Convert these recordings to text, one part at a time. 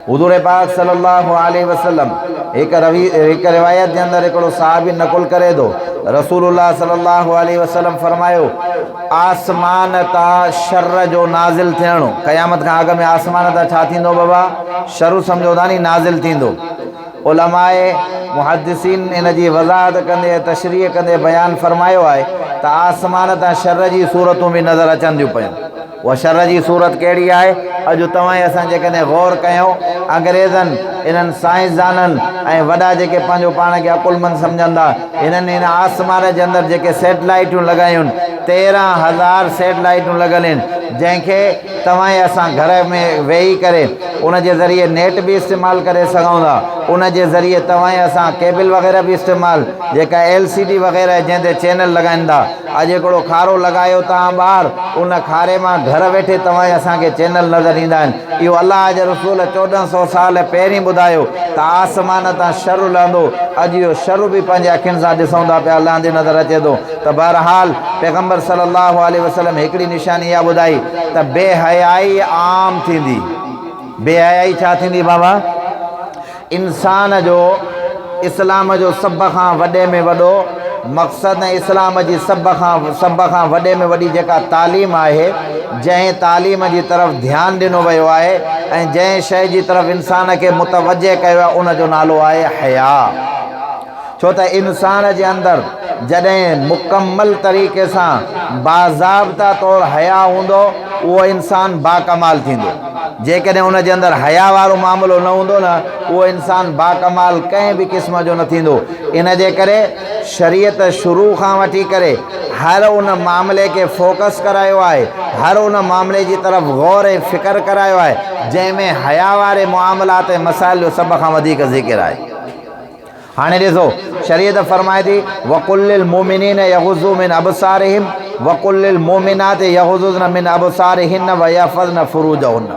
हुज़ूर पाक सल्लल्लाहु अलैहि वसल्लम एक रिवायत के अंदर हिकिड़ो सहाबी नकुल करे थो, रसूलुल्लाह सल्लल्लाहु अलैहि वसल्लम फरमायो, आसमान तां शर जो नाज़िल थियणो, क़यामत खां अॻु में आसमान तां छा थींदो बाबा? शर सम्झो था नी नाज़िल थींदो। उलमाए मुहद्दिसीन इन जी वज़ाहत कंदे तशरीह कंदे बयान फरमायो आहे त आसमान तां शर जी सूरतूं बि नज़र अचनि थियूं पियूं। उहा शर जी सूरत कहिड़ी आहे? अॼु तव्हां असां जेकॾहिं गौर कयूं, अंग्रेज़नि इन्हनि साइंसदाननि ऐं वॾा जेके पंहिंजो पाण खे अकुलमंद सम्झंदा, हिननि इन आसमान जे अंदरि जेके सैटेलाइटूं लॻायूं आहिनि, 13,000 सैटेलाइटूं लॻल आहिनि, जंहिंखे तव्हां असां घर में वेही करे उन जे ज़रिए नेट बि इस्तेमालु करे सघूं था। उन जे ज़रिए तव्हां असां केबल वग़ैरह बि इस्तेमालु, जेका LCD वग़ैरह जंहिं ते चैनल लॻाइनि था। अॼु हिकिड़ो खारो लॻायो तव्हां ॿाहिरि, उन खारे मां घर वेठे तव्हां असांखे चैनल नज़र ईंदा आहिनि। इहो अलाह जे रसूल 1400 साल पहिरीं ॿुधायो त आसमान तां शर लहंदो। अॼु इहो शर बि पंहिंजे अखियुनि सां ॾिसूं था पिया, लहंदे नज़र अचे थो। त बहरहाल पैगम्बर सल्लल्लाहु अलैहि वसल्लम हिकिड़ी निशानी इहा ॿुधाई त बेहयाई आम थींदी। बेहयाई छा थींदी बाबा? इंसान जो इस्लाम जो सभ खां वॾे में वॾो मक़सदु ऐं इस्लाम जी सभ खां वॾे में वॾी जेका तालीम आहे, जंहिं तालीम जी तरफ़ ध्यानु ॾिनो वियो आहे ऐं जंहिं शइ जी तरफ़ इंसान खे मुतवजे कयो आहे, उन जो नालो आहे हया। छो त इंसान जे अंदरि जॾहिं मुकमल तरीक़े सां बाज़ाब्ता तौरु हया हूंदो, उहो इंसान बाकमाल थींदो। जेकॾहिं उन जे अंदरि हया वारो मामिलो न हूंदो न, उहो इंसान बाकमाल कंहिं बि क़िस्म जो न थींदो। इन जे करे शरीयत शुरू खां वठी करे हर उन मामले खे फोकस करायो आहे, हर उन मामले जी तरफ़ गौर ऐं फ़िक्र करायो आहे जंहिंमें हया वारे मामलात ऐं मसाइल जो सभ खां वधीक ज़िक्र आहे। हाणे ॾिसो, शरीयत फरमाए थी वकुल्लिल मोमिनीन यग़ुज़्ज़ू मिन अबसारिहिम वकुल्लिल मोमिनात यग़ुज़्ज़ुन मिन अबसारिहिन वयहफ़ज़्न फ़ुरूजहुन।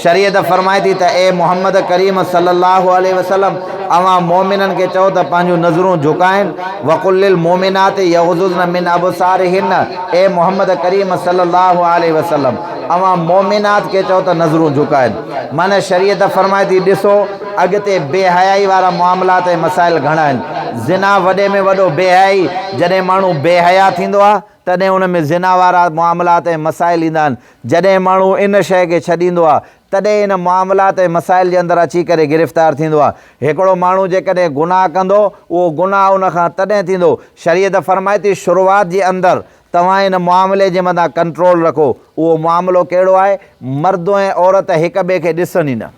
शरीयत फरमाए थी त ए मोहम्मद करीम सल्लल्लाहु अलैहि वसल्लम, अवां मोमिननि खे चओ त पंहिंजूं नज़रूं झुकाइनि। वकुल्लिल मोमिनात यग़ुज़्ज़ुन मिन अबसारिहिन, ए मोहम्मद करीम सल्लल्लाहु अलैहि वसल्लम, अवां मोमिनात खे चओ त नज़रूं झुकाइनि। माना शरीयत फरमाए थी ॾिसो अॻिते बेहयाई वारा मामलात ऐं मसाइल घणा आहिनि। ज़िना वॾे में वॾो बेहयाई, जॾहिं माण्हू बेहया थींदो आहे तॾहिं उन में ज़िना वारा मामलात ऐं मसाइल ईंदा आहिनि। जॾहिं माण्हू इन शइ खे छॾींदो आहे तॾहिं इन मामलात ऐं मसाइल जे अंदरि अची करे गिरफ़्तार थींदो आहे। हिकिड़ो माण्हू जेकॾहिं गुनाह कंदो, उहो गुनाह उन खां तॾहिं थींदो। शरीयत फरमाए थी शुरूआत जे अंदरि तव्हां इन मामले जे मथां कंट्रोल रखो। उहो मामिलो कहिड़ो आहे? मर्द ऐं औरत हिक ॿिए खे ॾिसनि ई न।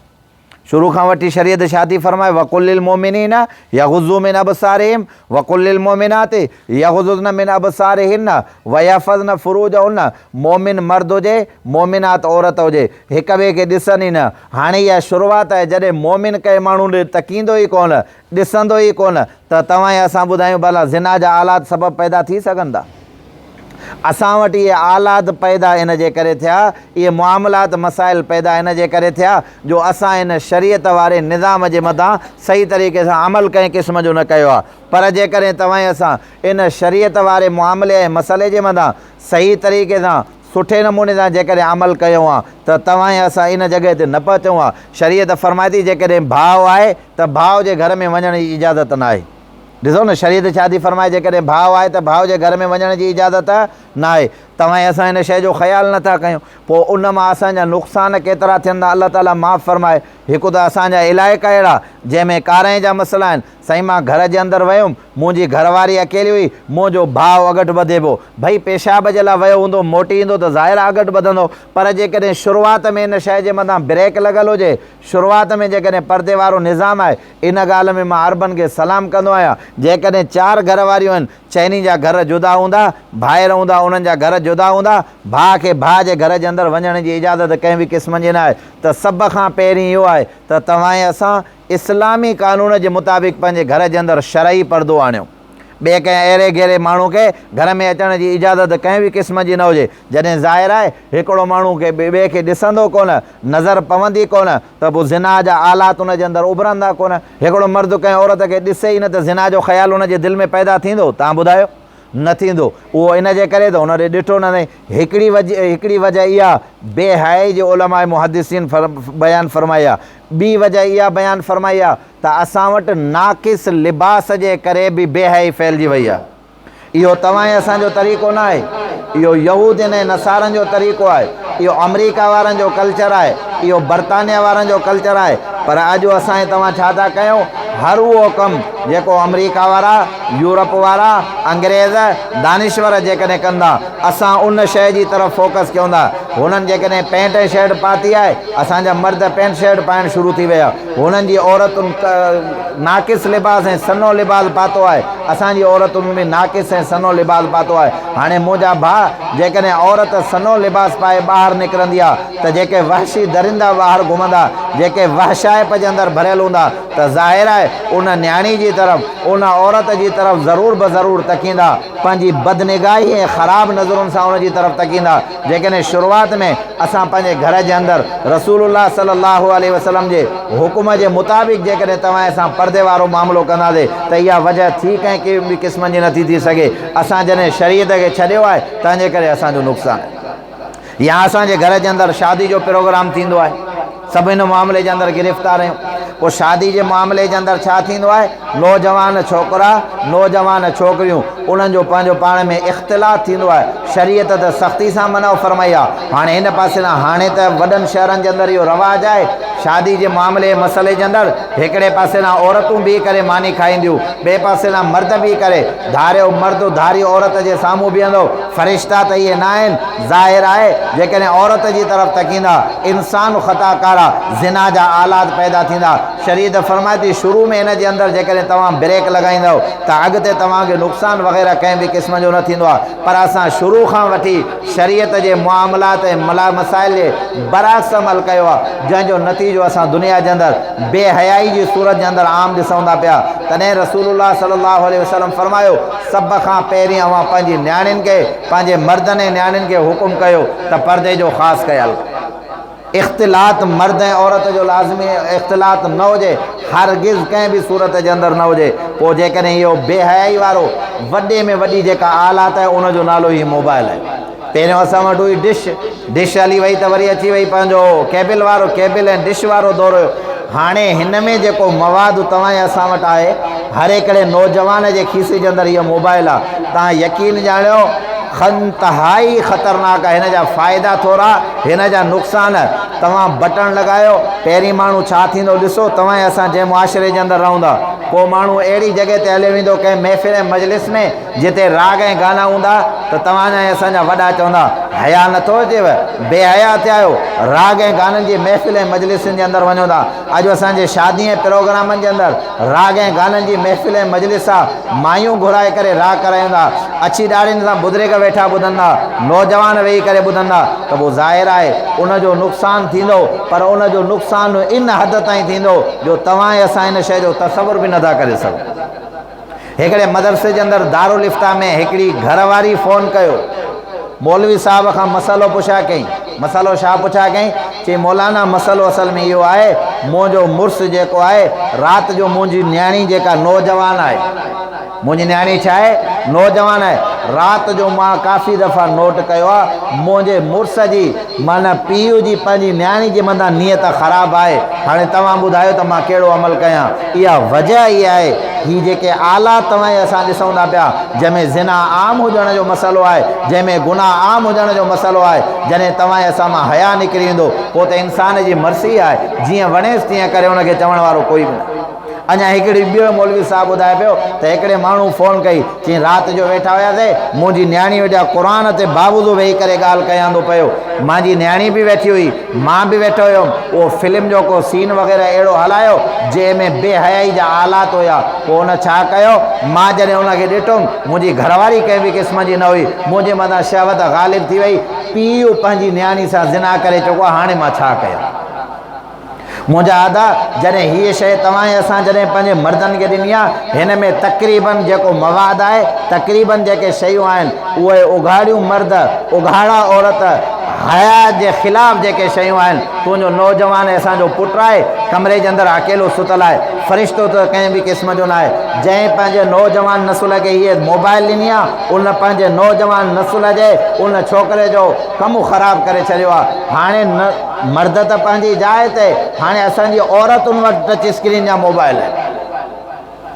शुरू खां वठी शरीयत छा थी फरमाए? वकुल्लिल मोमिनीन यग़ुज़्ज़ू मिन अबसारिहिम वकुल्लिल मोमिनात यग़ुज़्ज़ुन मिन अबसारिहिन वयहफ़ज़्न फ़ुरूजहुन। मोमिन मर्द हुजे, मोमिनात औरत हुजे, हिक ॿिए खे ॾिसनि ई न। हाणे इहा शुरूआत आहे, जॾहिं मोमिन कंहिं माण्हू ॾे तकींदो ई कोन, ॾिसंदो ई कोन, त तव्हां असां ॿुधायूं भला ज़िना जा आलात सबबु पैदा थी सघनि था? असां वटि इहे आलात पैदा इन जे करे थिया, इहे मामलात मसाइल पैदा इन जे करे थिया जो असां इन शरीयत वारे निज़ाम जे मथां सही तरीक़े सां अमल कंहिं क़िस्म जो न कयो आहे। पर जेकॾहिं तव्हां असां इन शरीयत वारे मामले ऐं मसइले जे मथां सही तरीक़े सां सुठे नमूने सां जेकॾहिं अमल कयूं आहे त तव्हां असां इन जॻह ते न पहुचूं आहे। शरीयत फरमाए थी जेकॾहिं भाउ आहे त भाउ जे घर में वञण जी इजाज़त न आहे। ॾिसो न, शरीयत छा थी फरमाए? जेकॾहिं भाउ आहे त भाउ जे घर में वञण जी इजाज़त न आहे। तव्हां असां इन शइ जो ख़्यालु नथा कयूं, पोइ उन मां असांजा नुक़सान केतिरा थियनि था, अलाह ताला माफ़ फरमाए। हिकु त असांजा इलाइक़ा अहिड़ा जंहिंमें कारांए जा मसइला आहिनि। साईं, मां घर जे अंदरि वियुमि, मुंहिंजी घरवारी अकेली हुई, मुंहिंजो भाउ अॻिते वधे पियो। भई पेशाब जे लाइ वियो हूंदो, मोटी ईंदो त ज़ाहिर आहे अॻिते वधंदो। पर जेकॾहिं शुरूआत में इन शइ जे मथां ब्रेक लॻल हुजे, शुरूआत में जेकॾहिं पर्दे वारो निज़ाम आहे, इन ॻाल्हि में मां अरबनि खे सलाम कंदो आहियां। जेकॾहिं 4 घरवारियूं आहिनि, चइनी जा घर जुदा हूंदा, भाइर हूंदा, उन्हनि जा घर जुदा हूंदा, भाउ खे भाउ जे घर जे अंदरि वञण जी इजाज़त कंहिं बि क़िस्म जी न आहे। त सभ खां पहिरीं इहो आहे त तव्हां असां इस्लामी कानून जे मुताबिक़ पंहिंजे घर जे अंदरि शरई पर्दो आणियो। ॿिए कंहिं अहिड़े गहिड़े माण्हू खे घर में अचण जी इजाज़त कंहिं बि क़िस्म जी न हुजे। जॾहिं ज़ाहिर आहे हिकिड़ो माण्हू खे ॿिए खे ॾिसंदो कोन, नज़र पवंदी कोन, त पोइ ज़िना जा आलात उन जे अंदरि उभरंदा कोन। हिकिड़ो मर्द कंहिं औरत खे ॾिसे ई न त ज़िना जो ख़्यालु उन जे दिलि में पैदा थींदो? तव्हां ॿुधायो, न थींदो। उहो इन जे करे त हुन ॾे ॾिठो न। हिकिड़ी वजह इहा बेहयाई जे उलमाए मुहद्दिसीन बयानु फरमाई आहे। ॿी वजह इहा बयानु फरमाई आहे त असां वटि नाक़िस लिबास जे करे बि बेहयाई फैलिजी वई आहे। इहो तव्हां ऐं असांजो तरीक़ो न आहे, इहो यहूदियुनि ऐं नसारनि जो तरीक़ो आहे, इहो अमेरिका वारनि जो कल्चर आहे, इहो बर्तानिया वारनि जो कल्चर आहे। पर अॼु असां ऐं तव्हां छा था कयूं, हर उहो कमु जेको अमेरिका वारा, यूरोप वारा, अंग्रेज़, दानिश्वर जेकॾहिं कंदा, असां उन शइ जी तरफ़ फोकस कयूं था। हुननि जेकॾहिं पैंट शर्ट पाती आहे, असांजा मर्द पैंट शर्ट पाइणु शुरू थी विया। हुननि जी औरतुनि नाक़िस लिबास ऐं सनो लिबास पातो आहे, असांजी औरतुनि बि नाक़िस ऐं सनो लिबास पातो आहे। हाणे मुंहिंजा भाउ, जेकॾहिं औरत सनो लिबास पाए ॿाहिरि निकिरंदी आहे त जेके वहशी दरिंदा ॿाहिरि घुमंदा, जेके वहशाइप जे अंदरि भरियल हूंदा, त ज़ाहिर आहे उन न्याणी जी तरफ़, उन औरत जी तरफ़ ज़रूर ब ज़रूर तकींदा, पंहिंजी बदनिगाही ऐं ख़राबु नज़रुनि सां उन जी तरफ़ तकींदा। जेकॾहिं शुरूआति में असां पंहिंजे घर जे अंदरि रसूलुल्लाह सल्लल्लाहु अलैहि वसल्लम जे हुकुम जे मुताबिक़ जेकॾहिं तव्हां सां पर्दे वारो मामिलो कंदासीं त इहा वजह थी कंहिं के ॿी क़िस्म जी नथी थी सघे। असां जॾहिं शरीयत खे छॾियो आहे तंहिंजे करे असांजो नुक़सानु आहे। या असांजे घर जे अंदरि शादी जो प्रोग्राम थींदो आहे, सभिनी मामले जे अंदरि गिरफ़्तार आहियूं। पोइ शादी जे मामले जे अंदरि छा थींदो आहे, नौजवान छोकिरा, नौजवान छोकिरियूं, उन्हनि जो पंहिंजो पाण में इख़्तिलाफ़ थींदो आहे। शरीयत त सख़्ती सां मना फरमाई आहे। हाणे हिन पासे न, हाणे त वॾनि शहरनि जे अंदरि इहो रवाजु आहे, शादी जे मामले मसइले जे अंदरि हिकिड़े पासे न औरतूं बीह करे मानी खाईंदियूं, ॿिए पासे न मर्द बीह करे, धारियो मर्द धारी औरत जे साम्हूं बीहंदो। फ़रिश्ता त इहे न आहिनि। ज़ाहिर आहे जेकॾहिं औरत जी तरफ़ तकींदा, इंसानु ख़ताकारा, ज़िना जा आलात पैदा थींदा। शरीयत फरमाए थी शुरू में हिन जे अंदरि जेकॾहिं तव्हां ब्रेक लॻाईंदव त अॻिते तव्हांखे नुक़सानु वग़ैरह कंहिं बि क़िस्म जो न थींदो आहे। पर असां शुरू खां वठी शरीयत जे मामलात ऐं मसाइल जे बरअक्स अमल कयो आहे, जंहिंजो नतीजो असां दुनिया जे अंदरि बेहयाई जी सूरत जे अंदरि आम ॾिसूं था पिया। तॾहिं रसूलुल्लाह सल्लल्लाहु अलैहि वसल्लम फरमायो, सभ खां पहिरीं अवां पंहिंजी नियाणियुनि खे, पंहिंजे मर्दनि ऐं नियाणियुनि खे हुकुम कयो त पर्दे जो ख़ासि ख़्यालु। इख़्तिलात मर्द ऐं औरत जो लाज़मी इख़्तिलात न हुजे, हरगिज़ कंहिं बि सूरत जे अंदरि न हुजे। पोइ जेकॾहिं इहो बेहयाई वारो वॾे में वॾी जेका आलात आहे उनजो नालो ई मोबाइल आहे। पहिरियों असां वटि हुई डिश हली वई त वरी अची वई पंहिंजो केबिल वारो, केबिल ऐं डिश वारो दौरु हुयो। हाणे हिन में जेको मवादु तव्हां ऐं असां वटि आहे, हर हिकिड़े नौजवान जे खीसे जे अंदरि इहो मोबाइल आहे। तव्हां यकीन ॼाणियो इंतहाई ख़तरनाक आहे। हिन जा फ़ाइदा थोरा, हिन जा नुक़सान। तव्हां बटण लॻायो, पहिरीं माण्हू छा थींदो ॾिसो, तव्हां ऐं असां जंहिं मुआशिरे जे अंदरि रहूं था, को माण्हू अहिड़ी जॻह ते हलियो वेंदो कंहिं महफ़िल ऐं मजलिस में जिते राग ऐं गाना हूंदा, त तव्हांजा ऐं असांजा वॾा चवंदा, हया नथो अचेव, बेहया थिया आहियो, राग ऐं गाननि जी महफ़िल ऐं मजलिसुनि जे अंदरि वञो था। अॼु असांजे शादी ऐं प्रोग्रामनि जे अंदरि राग ऐं गाननि जी महफ़िल ऐं मजलिस आहे। मायूं घुराए करे राग करायूं था, अची ॾाढ़ियुनि सां बुज़ुर्ग वेठा ॿुधंदा, नौजवान वेही करे ॿुधंदा, त पोइ ज़ाहिर आहे उनजो नुक़सानु थींदो। पर उनजो नुक़सानु इन हद ताईं थींदो जो तव्हां ऐं असां हिन शइ जो तसवुर बि नथा करे सघूं। हिकिड़े मदरसे जे अंदरि दारुल इफ्ता में हिकिड़ी घरवारी फ़ोन कयो, मौलवी साहब खां मसइलो पुछा कई। मसइलो छा पुछा कई? चई मौलाना मसइलो असल में इहो आहे, मुंहिंजो मुड़ुसु जेको आहे, राति जो मुंहिंजी न्याणी जेका नौजवान आहे, मुंहिंजी न्याणी छा आहे, नौजवान आहे, राति जो मां काफ़ी दफ़ा नोट कयो आहे, मुंहिंजे मुड़ुस जी माना पीउ जी पंहिंजी न्याणी जे मथां नियत ख़राबु आहे। हाणे तव्हां ॿुधायो त मां कहिड़ो अमल कयां? इहा वजह इहा आहे, ही जेके आला तव्हां असां ॾिसूं था पिया, जंहिंमें ज़िना आम हुजण जो मसइलो आहे, जंहिंमें गुनाह आम हुजण जो मसइलो आहे, जॾहिं तव्हां असां मां हया निकिरी ईंदो, पोइ त इंसान जी मर्ज़ी आहे, जीअं वणेसि तीअं करे हुनखे चवण वारो कोई बि न। अञा हिकिड़ी ॿियो मौलवी साहब ॿुधाए पियो त हिकिड़े माण्हू फ़ोन कई, चई राति जो वेठा हुयासीं, मुंहिंजी न्याणी वेठा क़ुर ते बावज़ू वेही करे ॻाल्हि कयां थो पियो, मुंहिंजी न्याणी बि वेठी हुई, मां बि वेठो हुयुमि, उहो फिल्म जो को सीन वग़ैरह अहिड़ो हलायो जंहिंमें बेहयाई जा आलात हुया। पोइ हुन छा कयो, मां जॾहिं हुनखे ॾिठुमि, मुंहिंजी घरवारी कंहिं बि क़िस्म जी न हुई, मुंहिंजे मथां शहवत ग़ालिब थी वई, पीउ पंहिंजी न्याणी सां ज़िना करे चुको आहे, हाणे मां छा कयां? मुंहिंजा आदा, जॾहिं हीअ शइ तव्हां ऐं असां जॾहिं पंहिंजे मर्दनि खे ॾिनी आहे, हिन में तक़रीबन जेको मवाद आहे, तक़रीबन जेके शयूं आहिनि, उहे उघाड़ियूं मर्द, उघाड़ा औरत, हया जे ख़िलाफ़ जेके शयूं आहिनि तुंहिंजो नौजवान असांजो पुटु आहे कमरे जे अंदरि अकेलो सुतल आहे फ़रिश्तो त कंहिं बि क़िस्म जो न आहे जंहिं पंहिंजे नौजवान नसुल खे हीअ मोबाइल ॾिनी आहे उन पंहिंजे नौजवान नसुल जे उन छोकिरे जो कमु ख़राबु करे छॾियो आहे। हाणे न मर्द त पंहिंजी जाइ ते हाणे असांजी औरतुनि वटि टच स्क्रीन जा मोबाइल आहिनि।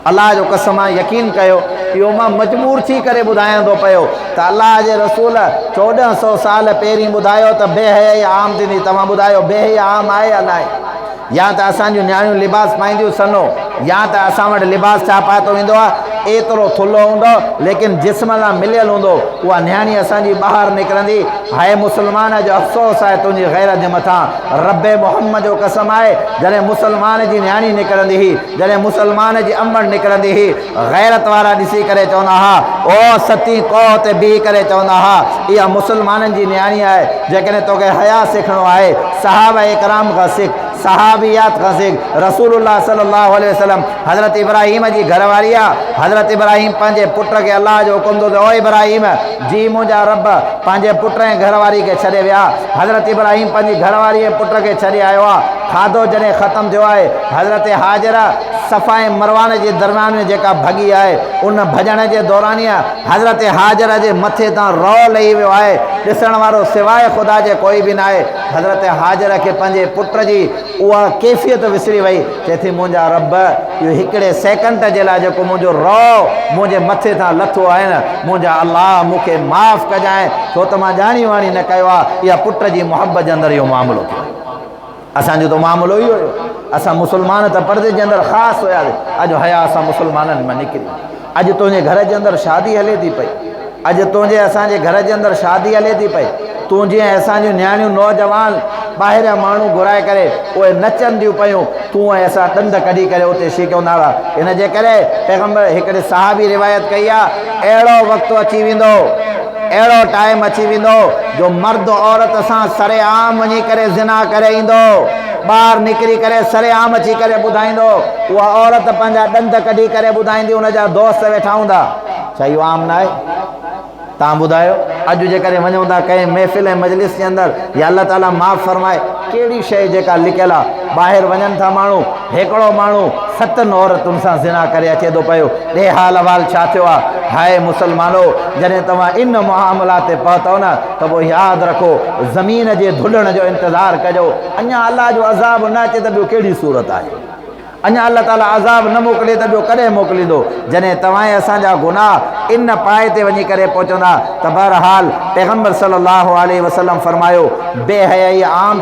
अल्लाह जो कसम आहे यकीन कयो इहो मां मजबूर थी करे ॿुधायां थो पियो त अल्लाह जे रसूल 1400 साल पहिरीं ॿुधायो त बेहयाई आम थींदी। तव्हां ॿुधायो बेहयाई आम आहे या न आहे? या त असांजूं नियाणियूं लिबास पाईंदियूं सनो या त असां वटि लिबास छा पातो वेंदो आहे एतिरो थुल्हो हूंदो लेकिन जिस्म सां मिलियल हूंदो उहा नियाणी असांजी ॿाहिरि निकिरंदी। हाय मुस्लमान जो अफ़सोस आहे तुंहिंजी गैरत जे मथां रब्बे मोहम्मद जो कसम आहे जॾहिं मुस्लमान जी नियाणी निकिरंदी हुई जॾहिं मुस्लमान जी अमड़ निकिरंदी हुई गैरत वारा ॾिसी करे चवंदा हुआ ओ सती कोह ते बीह करे चवंदा हुआ इहा मुस्लमाननि जी नियाणी आहे। जेकॾहिं तोखे हया सिखणो आहे सहाबा इकराम खां सिख सहाबियात खां सिख। रसूलुल्लाह सल्लल्लाहु अलैहि वसल्लम हज़रत इब्राहीम जी घरवारी आहे। हज़रत इब्राहीम पंहिंजे पुट खे अल्लाह जो हुकुम ॾिनो ओ इब्राहीम जी मुंहिंजा रब पंहिंजे पुट ऐं घरवारी खे छॾे विया। हज़रत इब्राहीम पंहिंजी घरवारी ऐं पुट खे छॾे आयो आहे। खाधो जॾहिं ख़तमु थियो आहे हज़रत हाजरा सफ़ा ऐं मरवान जे दरमियान में जेका भॻी आहे उन भॼण जे दौरान हज़रत हाजरा जे मथे तां रओ लही वियो आहे। ॾिसण वारो सवाइ ख़ुदा जे कोई बि न आहे। हज़रत हाजरा खे पंहिंजे पुट जी उहा कैफ़ियत विसरी वई चए थी मुंहिंजा रब इहो हिकिड़े सेकंड जे लाइ जेको मुंहिंजो रओ मुंहिंजे मथे तां लथो आहे न मुंहिंजा अलाह मूंखे माफ़ु कजांइ छो त मां ॼाणी वाणी न कयो आहे। इहा पुट जी मुहबत जे अंदरि इहो मामिलो थियो। असांजो त मामिलो इहो हुयो। असां मुस्लमान त पर्दे जे अंदरि ख़ासि हुयासीं। अॼु हया असां मुस्लमाननि मां निकिरी। अॼु तुंहिंजे घर जे अंदरि शादी हले थी पई। अॼु तुंहिंजे असांजे घर जे अंदरि शादी हले थी पई। तूं जीअं असांजूं नियाणियूं नौजवान ॿाहिरियां माण्हू घुराए करे उहे नचनि थियूं पियूं तूं ऐं असां ॾंद कढी करे उते शिकंदा हुआ। इन जे करे पैगम्बर हिकिड़े साहबी रिवायत कई आहे अहिड़ो वक़्तु अची वेंदो अहिड़ो टाइम अची वेंदो जो मर्द औरत सां सरेआम वञी करे ज़िना करे ईंदो ॿाहिरि निकिरी करे सरेआम अची करे ॿुधाईंदो। उहा औरत पंहिंजा ॾंद कढी करे ॿुधाईंदी उनजा दोस्त वेठा हूंदा। छा इहो आम न आहे? तव्हां ॿुधायो अॼु जेकॾहिं वञूं था कंहिं महफ़िल ऐं मजलिस जे अंदरि या अल्लाह ताला माफ़ फरमाए कहिड़ी शइ जेका लिकियल आहे ॿाहिरि वञनि था माण्हू हिकिड़ो माण्हू 7 औरतुनि सां ज़िना करे अचे थो पियो। ॾे हाल अहवाल छा थियो आहे? हाय मुस्लमानो जॾहिं तव्हां इन मुआमला ते पहुतो न त पोइ यादि रखो ज़मीन जे धुलण जो इंतज़ारु कजो। अञा अलाह जो अज़ाब न अचे त ॿियो कहिड़ी सूरत आहे? अञा अल्लाह ताला अज़ाब न मोकिले त ॿियो कॾहिं मोकिलींदो? जॾहिं तव्हां असांजा गुनाह इन पाए ते वञी करे पहुचंदा त बहरहाल पैगम्बर सल्लल्लाहु अलैहि वसल्लम फरमायो बेहयाई आम